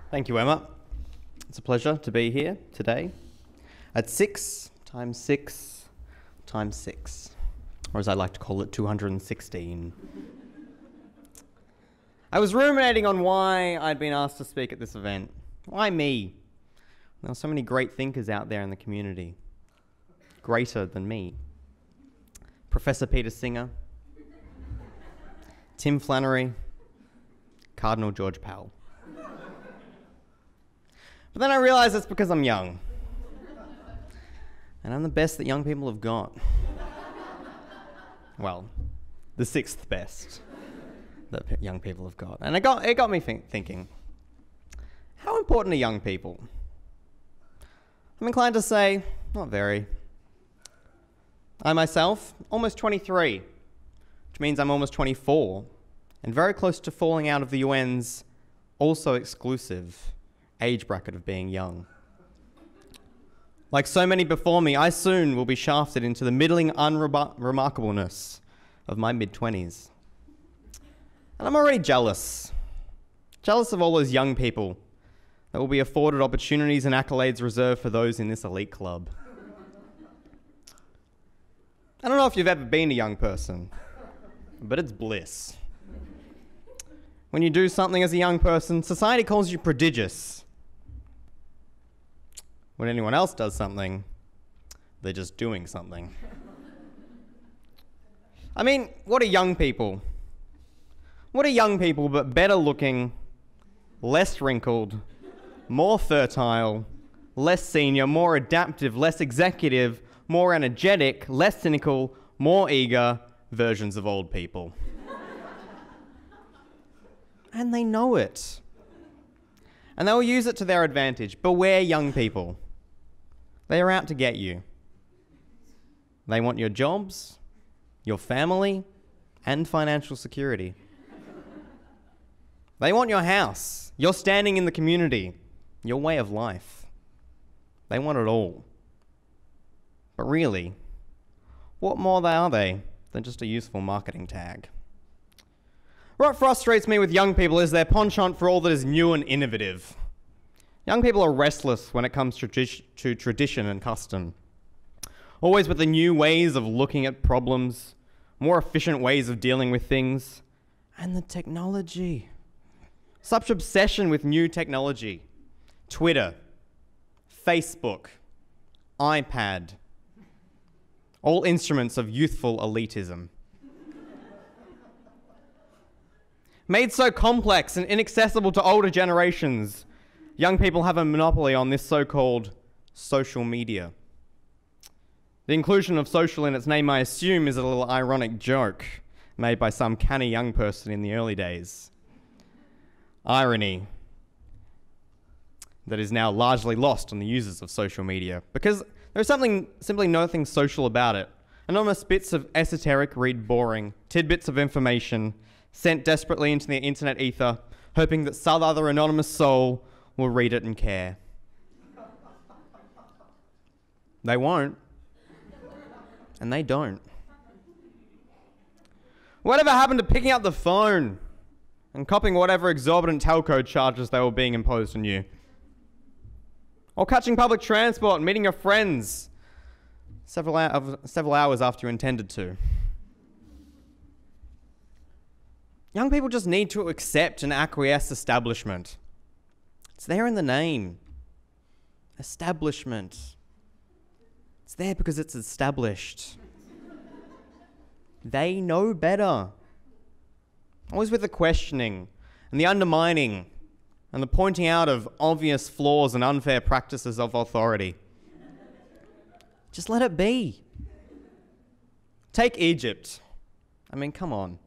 Thank you, Emma. It's a pleasure to be here today at 6 times 6 times 6, or as I like to call it, 216. I was ruminating on why I'd been asked to speak at this event. Why me? There are so many great thinkers out there in the community, greater than me. Professor Peter Singer, Tim Flannery, Cardinal George Powell. But then I realised it's because I'm young. And I'm the best that young people have got. Well, the 6th best that young people have got. And it got me thinking, how important are young people? I'm inclined to say, not very. I myself, almost 23, which means I'm almost 24, and very close to falling out of the UN's also exclusive age bracket of being young. Like so many before me, I soon will be shafted into the middling unremarkableness of my mid-20s. And I'm already jealous. Jealous of all those young people that will be afforded opportunities and accolades reserved for those in this elite club. I don't know if you've ever been a young person, but it's bliss. When you do something as a young person, society calls you prodigious. When anyone else does something, they're just doing something. I mean, what are young people? What are young people but better looking, less wrinkled, more fertile, less senior, more adaptive, less executive, more energetic, less cynical, more eager versions of old people? And they know it. And they'll use it to their advantage. Beware young people. They are out to get you. They want your jobs, your family, and financial security. They want your house, your standing in the community, your way of life. They want it all. But really, what more are they than just a useful marketing tag? What frustrates me with young people is their penchant for all that is new and innovative. Young people are restless when it comes to tradition and custom. Always with the new ways of looking at problems, more efficient ways of dealing with things, and the technology. Such obsession with new technology. Twitter, Facebook, iPad, all instruments of youthful elitism. Made so complex and inaccessible to older generations, young people have a monopoly on this so-called social media. The inclusion of social in its name, I assume, is a little ironic joke made by some canny young person in the early days. Irony that is now largely lost on the users of social media, because there's simply nothing social about it. Anonymous bits of esoteric, read boring, tidbits of information sent desperately into the internet ether, hoping that some other anonymous soul will read it and care. They won't. And they don't. Whatever happened to picking up the phone and copying whatever exorbitant telco charges they were being imposed on you? Or catching public transport and meeting your friends several hours after you intended to? Young people just need to accept and acquiesce establishment. It's there in the name. Establishment. It's there because it's established. They know better. Always with the questioning and the undermining and the pointing out of obvious flaws and unfair practices of authority. Just let it be. Take Egypt. I mean, come on.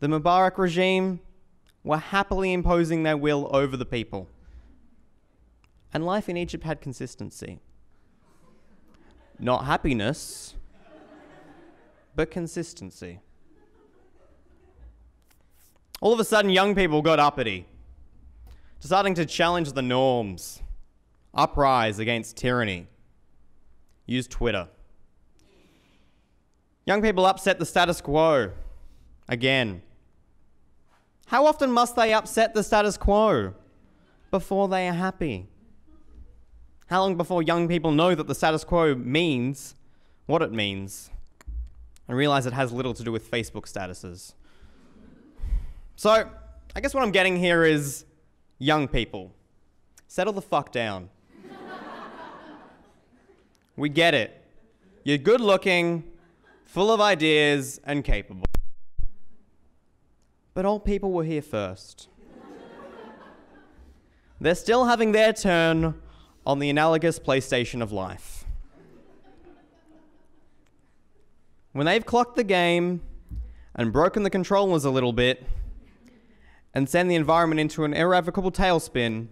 The Mubarak regime were happily imposing their will over the people. And life in Egypt had consistency. Not happiness, but consistency. All of a sudden, young people got uppity, deciding to challenge the norms, uprise against tyranny, use Twitter. Young people upset the status quo again. How often must they upset the status quo? before they are happy? How long before young people know that the status quo means what it means and realize it has little to do with Facebook statuses? So, I guess what I'm getting here is, young people, settle the fuck down. We get it. You're good looking, full of ideas, and capable. But old people were here first. They're still having their turn on the analogous PlayStation of life. When they've clocked the game and broken the controllers a little bit and send the environment into an irrevocable tailspin,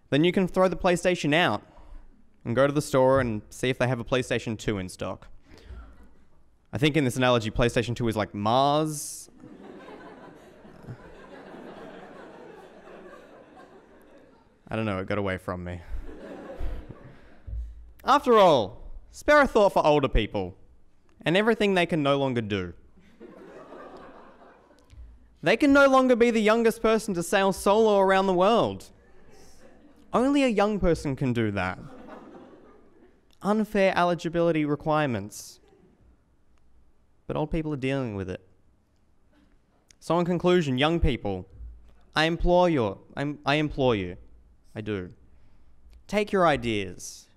then you can throw the PlayStation out and go to the store and see if they have a PlayStation 2 in stock. I think in this analogy, PlayStation 2 is like Mars. I don't know, it got away from me. After all, spare a thought for older people and everything they can no longer do. They can no longer be the youngest person to sail solo around the world. Only a young person can do that. Unfair eligibility requirements. But old people are dealing with it. So in conclusion, young people, I implore you, I do. Take your ideas,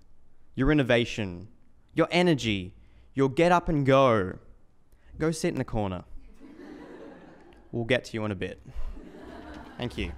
your innovation, your energy, your get up and go. Go sit in a corner. We'll get to you in a bit. Thank you.